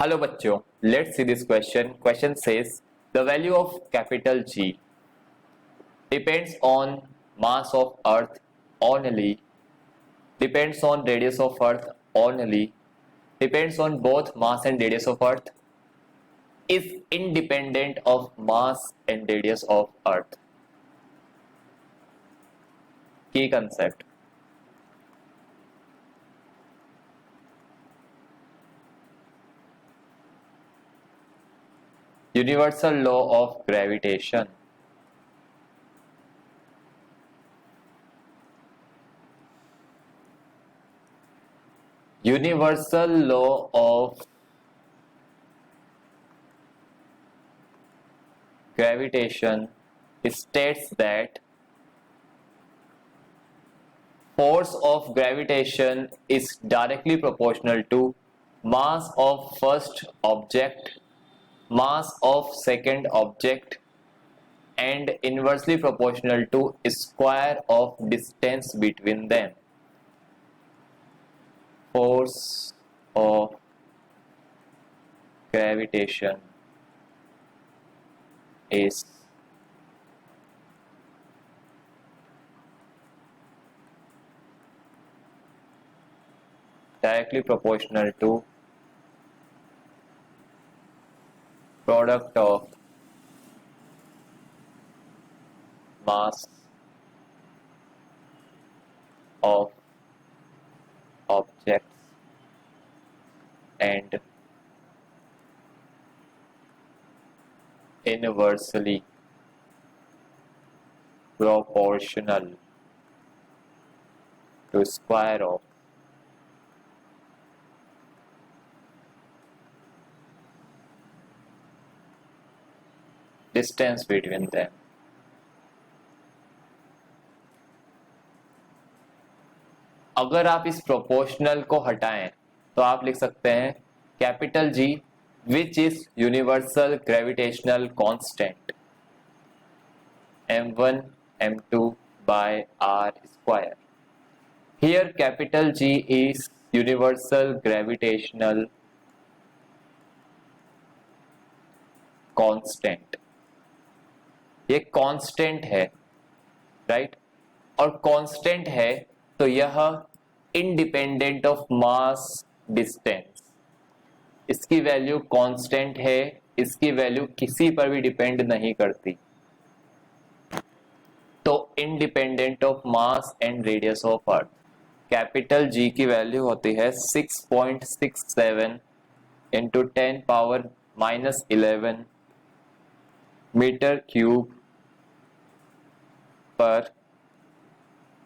Hello बच्चों, let's see this question. Question says the value of capital G depends on mass of earth only, depends on radius of earth only, depends on both mass and radius of earth, is independent of mass and radius of earth. Key concept. Universal law of gravitation. Universal law of gravitation states that force of gravitation is directly proportional to mass of first object, mass of second object, and inversely proportional to square of distance between them. Force of gravitation is directly proportional to product of mass of objects and inversely proportional to square of distance between them. अगर आप इस proportional को हटाएं तो आप लिख सकते हैं capital G which is universal gravitational constant m1 m2 by r square. Here capital G is universal gravitational constant. ये कांस्टेंट है, राइट? और कांस्टेंट है तो यह इंडिपेंडेंट ऑफ मास डिस्टेंस. इसकी वैल्यू कांस्टेंट है, इसकी वैल्यू किसी पर भी डिपेंड नहीं करती, तो independent of mass and radius of earth. Capital G की वैल्यू होती है 6.67 इंटू 10 पावर -11 मीटर क्यूब पर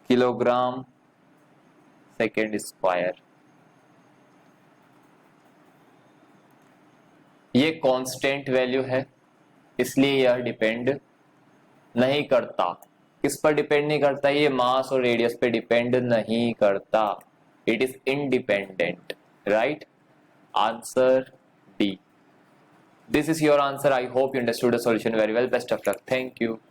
किलोग्राम सेकेंड स्क्वायर. ये कांस्टेंट वैल्यू है, इसलिए यह डिपेंड नहीं करता. किस पर डिपेंड नहीं करता? ये मास और रेडियस पे डिपेंड नहीं करता. It is independent, right? Answer D. This is your answer. I hope you understood the solution very well. Best of luck. Thank you.